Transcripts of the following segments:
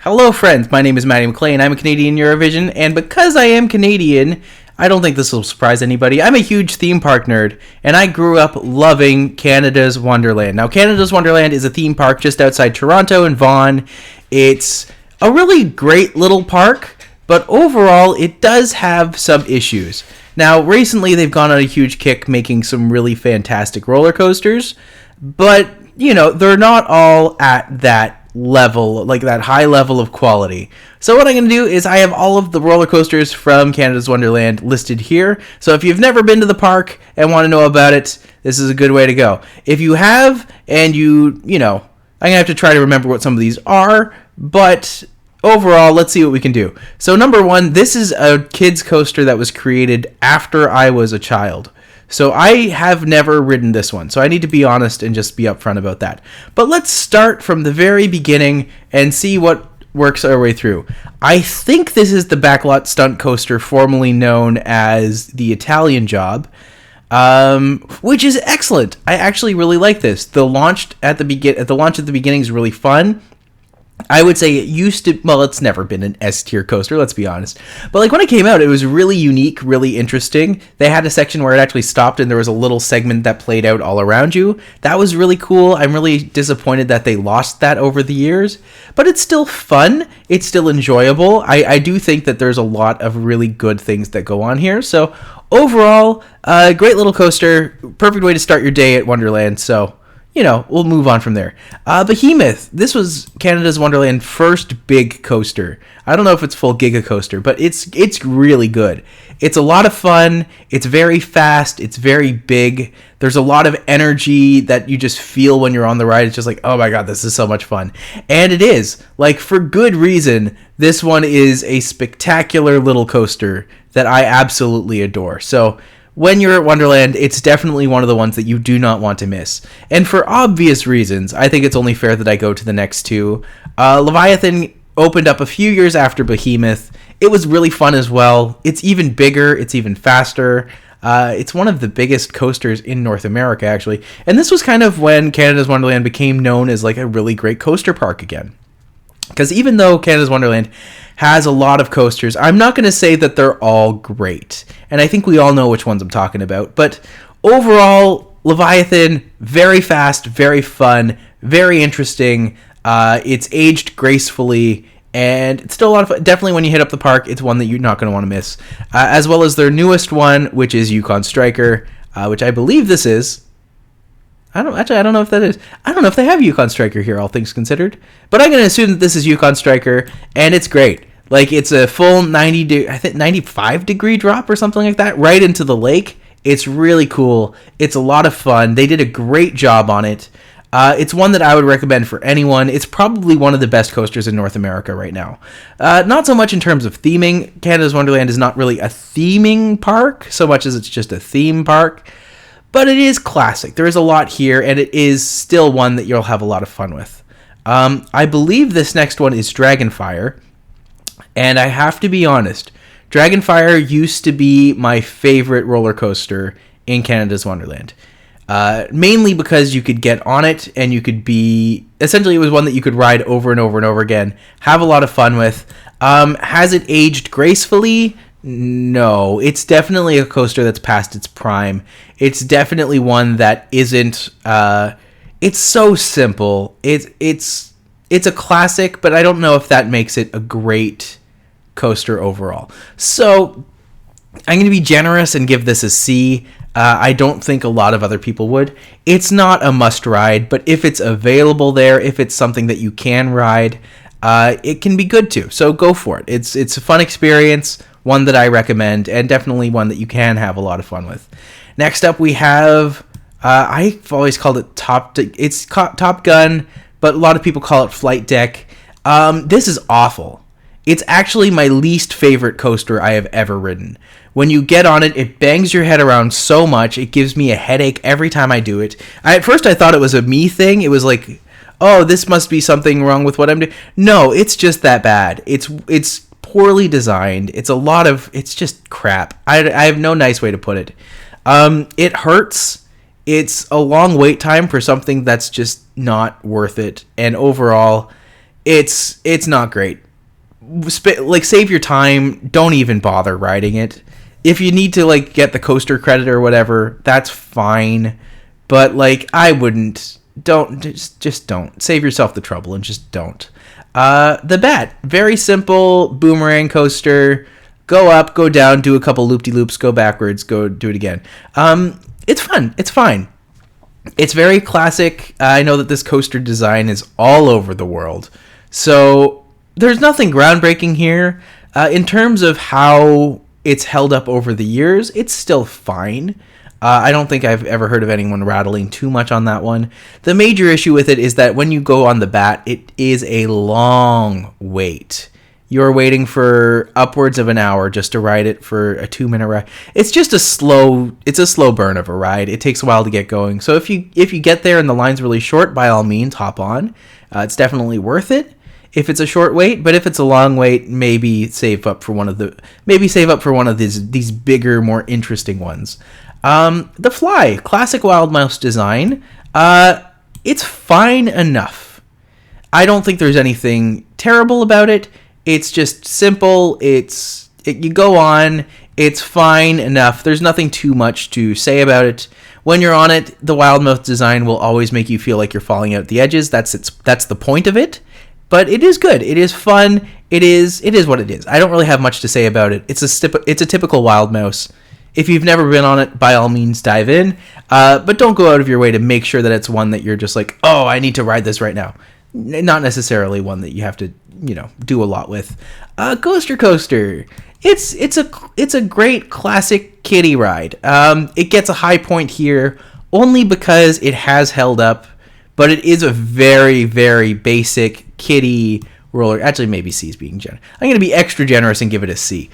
Hello, friends. My name is Matti McLean. I'm a Canadian Eurovision, and because I am Canadian, I don't think this will surprise anybody. I'm a huge theme park nerd, and I grew up loving Canada's Wonderland. Now, Canada's Wonderland is a theme park just outside Toronto in Vaughan. It's a really great little park, but overall, it does have some issues. Now, recently, they've gone on a huge kick making some really fantastic roller coasters, but, they're not all at that level, like that high level of quality. So what I'm going to do is I have all of the roller coasters from Canada's Wonderland listed here. So if you've never been to the park and want to know about it, this is a good way to go. If you have, and I'm going to have to try to remember what some of these are, but overall, let's see what we can do. So number one, this is a kids coaster that was created after I was a child. So I have never ridden this one, so I need to be honest and just be upfront about that. But let's start from the very beginning and see what works our way through. I think this is the Backlot Stunt coaster, formerly known as the Italian Job, which is excellent. I actually really like this. The launch at the beginning is really fun. I would say it used to, well, it's never been an S-tier coaster, let's be honest. But when it came out, it was really unique, really interesting. They had a section where it actually stopped and there was a little segment that played out all around you. That was really cool. I'm really disappointed that they lost that over the years. But it's still fun. It's still enjoyable. I do think that there's a lot of really good things that go on here. So overall, great little coaster. Perfect way to start your day at Wonderland. So we'll move on from there. Behemoth. This was Canada's Wonderland first big coaster. I don't know if it's full giga coaster, but it's really good. It's a lot of fun. It's very fast. It's very big. There's a lot of energy that you just feel when you're on the ride. It's just like, oh my god, this is so much fun. And it is. For good reason, this one is a spectacular little coaster that I absolutely adore. So when you're at Wonderland, it's definitely one of the ones that you do not want to miss. And for obvious reasons, I think it's only fair that I go to the next two. Leviathan opened up a few years after Behemoth. It was really fun as well. It's even bigger. It's even faster. It's one of the biggest coasters in North America, actually. And this was kind of when Canada's Wonderland became known as a really great coaster park again. Because even though Canada's Wonderland has a lot of coasters, I'm not going to say that they're all great. And I think we all know which ones I'm talking about. But overall, Leviathan, very fast, very fun, very interesting. It's aged gracefully, and it's still a lot of fun. Definitely when you hit up the park, it's one that you're not going to want to miss. As well as their newest one, which is Yukon Striker, which I believe this is. I don't know if that is. I don't know if they have Yukon Striker here, all things considered. But I'm going to assume that this is Yukon Striker, and it's great. It's a full 95 degree drop or something like that, right into the lake. It's really cool. It's a lot of fun. They did a great job on it. It's one that I would recommend for anyone. It's probably one of the best coasters in North America right now. Not so much in terms of theming. Canada's Wonderland is not really a theming park, so much as it's just a theme park. But it is classic. There is a lot here, and it is still one that you'll have a lot of fun with. I believe this next one is Dragonfire, and I have to be honest, Dragonfire used to be my favorite roller coaster in Canada's Wonderland. Mainly because you could get on it, and you could be... Essentially, it was one that you could ride over and over and over again, have a lot of fun with. Has it aged gracefully? No, it's definitely a coaster that's past its prime. It's definitely one that isn't. It's so simple. It's a classic, but I don't know if that makes it a great coaster overall. So I'm going to be generous and give this a C. I don't think a lot of other people would. It's not a must ride, but if it's available there, if it's something that you can ride, it can be good too. So go for it. It's a fun experience. One that I recommend, and definitely one that you can have a lot of fun with. Next up, we have, I've always called it Top Gun, but a lot of people call it Flight Deck. This is awful. It's actually my least favorite coaster I have ever ridden. When you get on it, it bangs your head around so much, it gives me a headache every time I do it. At first, I thought it was a me thing. It was like, oh, this must be something wrong with what I'm doing. No, it's just that bad. It's poorly designed. It's just crap. I have no nice way to put it. It hurts. It's a long wait time for something that's just not worth it. And overall, It's not great. Like, save your time. Don't even bother riding it. If you need to, like, get the coaster credit or whatever, that's fine. But, like, I wouldn't. Just don't. Save yourself the trouble and just don't. The Bat. Very simple Boomerang Coaster. Go up, go down, do a couple loop-de-loops, go backwards, go do it again. It's fun. It's fine. It's very classic. I know that this coaster design is all over the world. So there's nothing groundbreaking here. In terms of how it's held up over the years, it's still fine. I don't think I've ever heard of anyone rattling too much on that one. The major issue with it is that when you go on the Bat, it is a long wait. You're waiting for upwards of an hour just to ride it for a 2-minute ride. It's just a slow burn of a ride. It takes a while to get going. So if you get there and the line's really short, by all means, hop on. It's definitely worth it if it's a short wait. But if it's a long wait, maybe save up for one of these bigger, more interesting ones. The Fly, classic Wild Mouse design. It's fine enough. I don't think there's anything terrible about it. It's just simple. You go on. It's fine enough. There's nothing too much to say about it. When you're on it, the Wild Mouse design will always make you feel like you're falling out the edges. That's the point of it. But it is good. It is fun. It is what it is. I don't really have much to say about it. It's a typical Wild Mouse. If you've never been on it, by all means, dive in. But don't go out of your way to make sure that it's one that you're just like, oh, I need to ride this right now. Not necessarily one that you have to, do a lot with. Ghoster Coaster. It's a great classic kiddie ride. It gets a high point here only because it has held up, but it is a very, very basic kiddie roller. Actually, maybe C is being generous. I'm going to be extra generous and give it a C.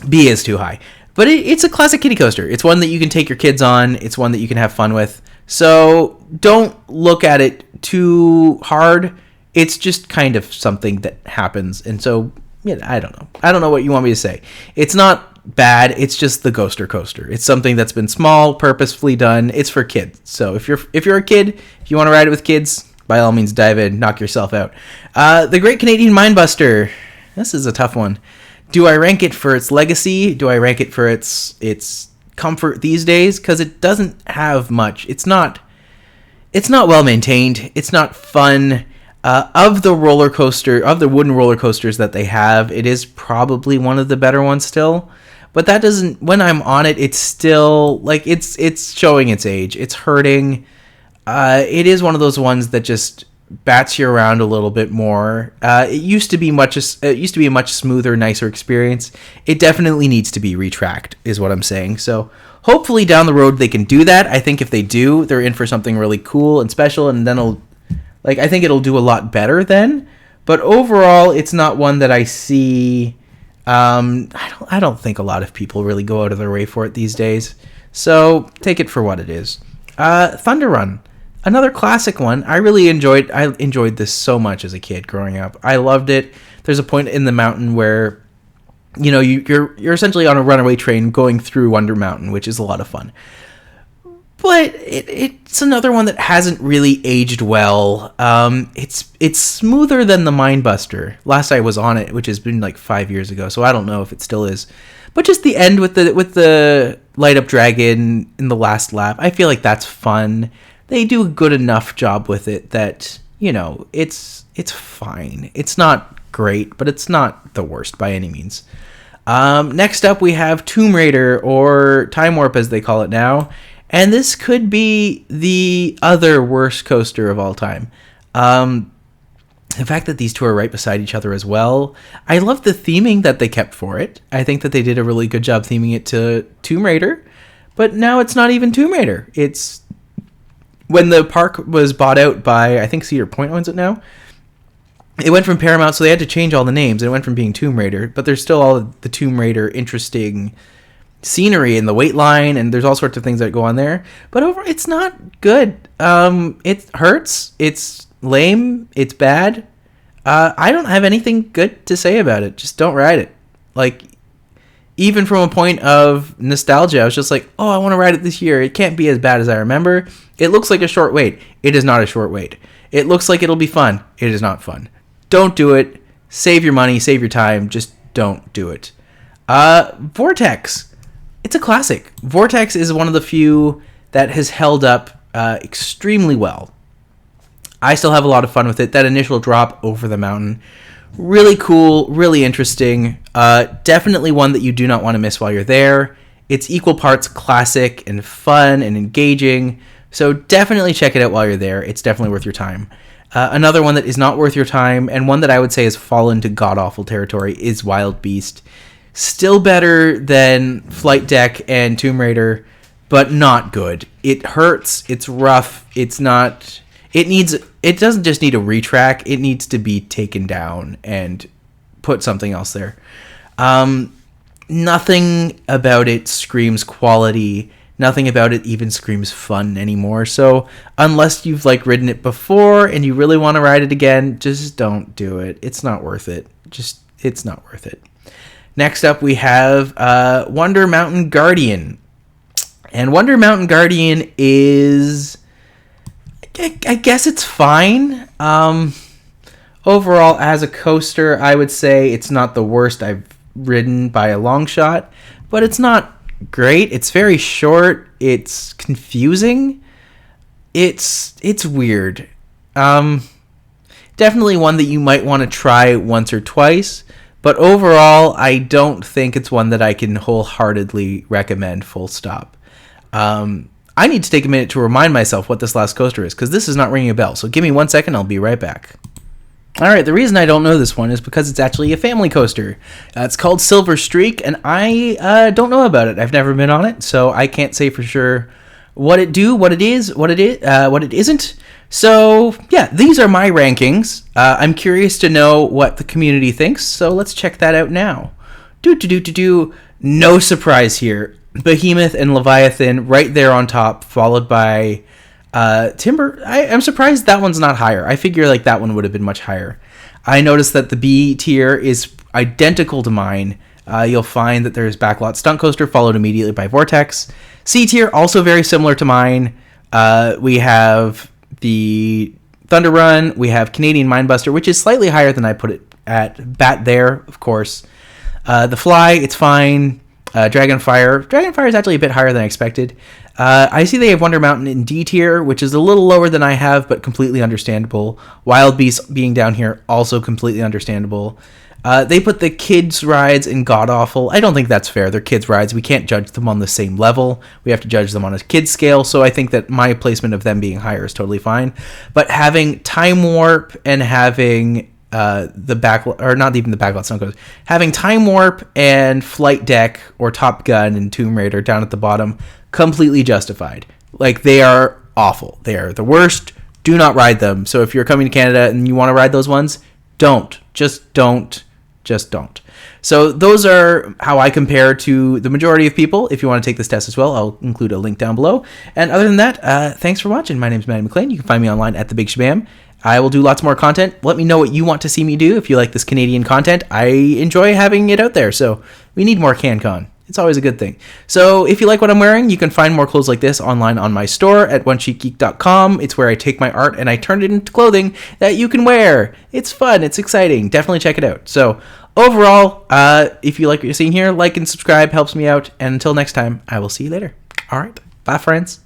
B is too high. But it's a classic kiddie coaster. It's one that you can take your kids on. It's one that you can have fun with. So don't look at it too hard. It's just kind of something that happens. And so, I don't know. I don't know what you want me to say. It's not bad. It's just the Ghoster Coaster. It's something that's been small, purposefully done. It's for kids. So if you're a kid, if you want to ride it with kids, by all means, dive in, knock yourself out. The Great Canadian Mindbuster. This is a tough one. Do I rank it for its legacy? Do I rank it for its comfort these days? Because it doesn't have much. It's not well maintained. It's not fun. Of the wooden roller coasters that they have, it is probably one of the better ones still. But that doesn't. When I'm on it, it's still like it's showing its age. It's hurting. It is one of those ones that just bats you around a little bit more. It used to be a much smoother, nicer experience. It definitely needs to be retracked, is what I'm saying. So hopefully down the road they can do that. I think if they do, they're in for something really cool and special, and then I think it'll do a lot better then. But overall, it's not one that I see. I don't think a lot of people really go out of their way for it these days. So take it for what it is. Thunder Run. Another classic one. I enjoyed this so much as a kid growing up. I loved it. There's a point in the mountain where, you're essentially on a runaway train going through Wonder Mountain, which is a lot of fun. But it's another one that hasn't really aged well. It's smoother than the Mindbuster. Last I was on it, which has been like 5 years ago, so I don't know if it still is. But just the end with the light up dragon in the last lap, I feel like that's fun. They do a good enough job with it that, it's fine. It's not great, but it's not the worst by any means. Next up, we have Tomb Raider, or Time Warp as they call it now. And this could be the other worst coaster of all time. The fact that these two are right beside each other as well. I love the theming that they kept for it. I think that they did a really good job theming it to Tomb Raider. But now it's not even Tomb Raider. It's... When the park was bought out by, I think Cedar Point owns it now, it went from Paramount, so they had to change all the names. It went from being Tomb Raider, but there's still all of the Tomb Raider interesting scenery in the wait line, and there's all sorts of things that go on there. But it's not good. It hurts. It's lame. It's bad. I don't have anything good to say about it. Just don't ride it. Like, even from a point of nostalgia, I was just like, oh, I want to ride it this year. It can't be as bad as I remember. It looks like a short wait. It is not a short wait. It looks like it'll be fun. It is not fun. Don't do it. Save your money. Save your time. Just don't do it. Vortex. It's a classic. Vortex is one of the few that has held up extremely well. I still have a lot of fun with it. That initial drop over the mountain, really cool, really interesting. Definitely one that you do not want to miss while you're there. It's equal parts classic and fun and engaging. So definitely check it out while you're there. It's definitely worth your time. Another one that is not worth your time, and one that I would say has fallen to god-awful territory, is Wild Beast. Still better than Flight Deck and Tomb Raider, but not good. It hurts. It's rough. It's not... It doesn't just need a retrack. It needs to be taken down and put something else there. Nothing about it screams quality. Nothing about it even screams fun anymore. So unless you've ridden it before and you really want to ride it again, just don't do it. It's not worth it. It's not worth it. Next up, we have Wonder Mountain Guardian. And Wonder Mountain Guardian is... I guess it's fine. Overall, as a coaster, I would say it's not the worst I've ridden by a long shot, but it's not great. It's very short. It's confusing. It's weird. Definitely one that you might want to try once or twice, but overall, I don't think it's one that I can wholeheartedly recommend full stop. I need to take a minute to remind myself what this last coaster is, because this is not ringing a bell. So give me 1 second, I'll be right back. All right, the reason I don't know this one is because it's actually a family coaster. It's called Silver Streak, and I don't know about it. I've never been on it, so I can't say for sure what it is, what it isn't. So yeah, these are my rankings. I'm curious to know what the community thinks, so let's check that out now. No surprise here. Behemoth and Leviathan right there on top, followed by Timber. I'm surprised that one's not higher. I figure that one would have been much higher. I noticed that the B tier is identical to mine. You'll find that there's Backlot Stunt Coaster, followed immediately by Vortex. C tier, also very similar to mine. We have the Thunder Run. We have Canadian Mindbuster, which is slightly higher than I put it at. Bat there, of course. The Fly, it's fine. Dragonfire is actually a bit higher than I expected. I see they have Wonder Mountain in D tier, which is a little lower than I have, but completely understandable. Wild Beast being down here, also completely understandable. They put the kids' rides in god-awful. I don't think that's fair. They're kids' rides. We can't judge them on the same level. We have to judge them on a kid's scale, so I think that my placement of them being higher is totally fine. But having Time Warp and having... the Backlot, or not even the Backlot Stunt Coaster, having Time Warp and Flight Deck or Top Gun and Tomb Raider down at the bottom, completely justified. They are awful. They are the worst. Do not ride them. So if you're coming to Canada and you want to ride those ones, don't. Just don't. So those are how I compare to the majority of people. If you want to take this test as well, I'll include a link down below. And other than that, thanks for watching. My name is Matti McLean. You can find me online at The Big Shabam. I will do lots more content. Let me know what you want to see me do if you like this Canadian content. I enjoy having it out there, so we need more CanCon. It's always a good thing. So if you like what I'm wearing, you can find more clothes like this online on my store at onecheekgeek.com. It's where I take my art and I turn it into clothing that you can wear. It's fun. It's exciting. Definitely check it out. So overall, if you like what you're seeing here, like and subscribe helps me out. And until next time, I will see you later. All right. Bye, friends.